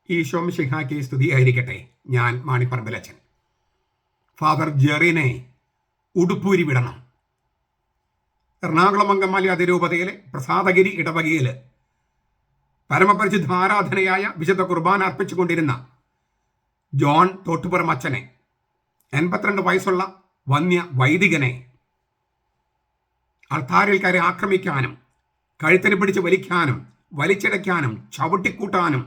ഈശോ മിശിഹായ്ക്ക് സ്തുതിയായിരിക്കട്ടെ. ഞാൻ മാണിപ്പറമ്പിലച്ചൻ. ഫാദർ ജെറിനെ ഉടുപ്പൂരി വിടണം. എറണാകുളം അങ്കമാലി അതിരൂപതയിലെ പ്രസാദഗിരി ഇടവകയിൽ പരമപരിശുദ്ധ ആരാധനയായ വിശുദ്ധ കുർബാന അർപ്പിച്ചുകൊണ്ടിരുന്ന ജോൺ തോട്ടുപുറം അച്ഛനെ, 82 വയസ്സുള്ള വന്യ വൈദികനെ അൾത്താരിൽ കയറി ആക്രമിക്കാനും കഴുത്തിന് പിടിച്ച് വലിക്കാനും വലിച്ചിടയ്ക്കാനും ചവിട്ടിക്കൂട്ടാനും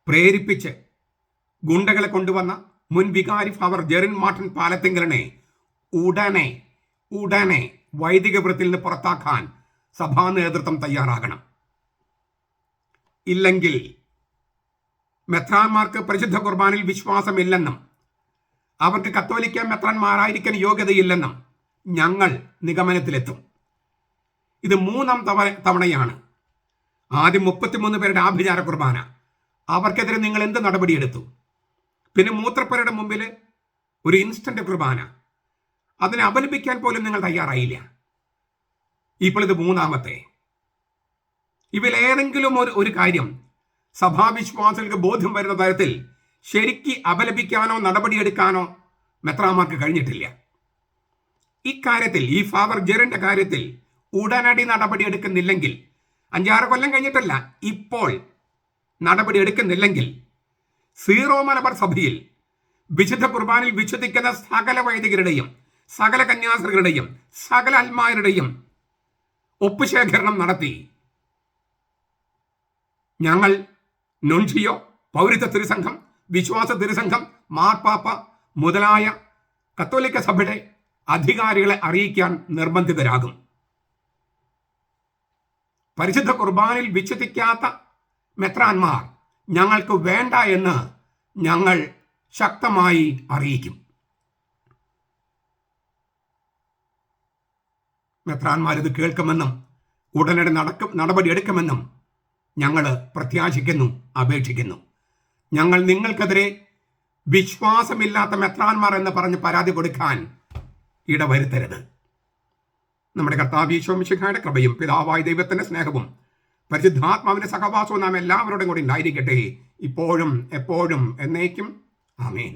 പ്രേരിപ്പിച്ച് ഗുണ്ടകളെ കൊണ്ടുവന്ന മുൻ വികാരി ഫാദർ ജെറിൻ മാർട്ടിൻ പാലത്തിങ്കലിനെ ഉടനെ വൈദിക വൃത്തിയിൽ നിന്ന് പുറത്താക്കാൻ സഭാ നേതൃത്വം തയ്യാറാകണം. ഇല്ലെങ്കിൽ മെത്രാന്മാർക്ക് പരിശുദ്ധ കുർബാനിൽ വിശ്വാസമില്ലെന്നും അവർക്ക് കത്തോലിക്ക മെത്രാന്മാരായിരിക്കാൻ യോഗ്യതയില്ലെന്നും ഞങ്ങൾ നിഗമനത്തിലെത്തും. ഇത് 3-ാം തവണയാണ്. ആദ്യം 33 പേരുടെ ആഭിചാര കുർബാന, അവർക്കെതിരെ നിങ്ങൾ എന്ത് നടപടിയെടുത്തു? പിന്നെ മൂത്രപ്പുരയുടെ മുമ്പിൽ ഒരു ഇൻസ്റ്റന്റ് കുർബാന, അതിനെ അപലപിക്കാൻ പോലും നിങ്ങൾ തയ്യാറായില്ല. ഇപ്പോൾ ഇത് 3-ാമത്തെ. ഇവയിലേതെങ്കിലും ഒരു കാര്യം സഭാവിശ്വാസികൾക്ക് ബോധ്യം വരുന്ന തരത്തിൽ ശരിക്ക് അപലപിക്കാനോ നടപടിയെടുക്കാനോ മെത്രാന്മാർക്ക് കഴിഞ്ഞിട്ടില്ല. ഇക്കാര്യത്തിൽ, ഈ ഫാദർ ജെറിന്റെ കാര്യത്തിൽ ഉടനടി നടപടിയെടുക്കുന്നില്ലെങ്കിൽ, 5-6 കൊല്ലം കഴിഞ്ഞിട്ടല്ല, ഇപ്പോൾ നടപടി എടുക്കുന്നില്ലെങ്കിൽ സീറോ മലബാർ സഭയിൽ വിശുദ്ധ കുർബാനിൽ വിശ്വസിക്കുന്ന സകല വൈദികരുടെയും സകല കന്യാസ്ത്രീകളുടെയും സകല അൽമാരുടെയും ഒപ്പുശേഖരണം നടത്തി ഞങ്ങൾ നൊൻഷിയോ, പൗരത്വ തിരുസംഘം, വിശ്വാസ തിരുസംഘം, മാർപ്പാപ്പ മുതലായ കത്തോലിക്ക സഭയുടെ അധികാരികളെ അറിയിക്കാൻ നിർബന്ധിതരാകും. പരിശുദ്ധ കുർബാനിൽ വിശ്വസിക്കാത്ത മെത്രാന്മാർ ഞങ്ങൾക്ക് വേണ്ട എന്ന് ഞങ്ങൾ ശക്തമായി അറിയിക്കും. മെത്രാന്മാർ ഇത് കേൾക്കുമെന്നും ഉടനടി നടപടിയെടുക്കുമെന്നും ഞങ്ങൾ പ്രത്യാശിക്കുന്നു, അപേക്ഷിക്കുന്നു. ഞങ്ങൾ നിങ്ങൾക്കെതിരെ വിശ്വാസമില്ലാത്ത മെത്രാന്മാർ എന്ന് പറഞ്ഞ് പരാതി കൊടുക്കാൻ ഇടവരുത്തരുത്. നമ്മുടെ കർത്താവ് ഈശോ മിശിഹായുടെ കൃപയും പിതാവായ ദൈവത്തിന്റെ സ്നേഹവും പരിശുദ്ധാത്മാവിന്റെ സഹവാസവും നാം എല്ലാവരോടും കൂടി ഉണ്ടായിരിക്കട്ടെ, ഇപ്പോഴും എപ്പോഴും എന്നേക്കും. ആമേൻ.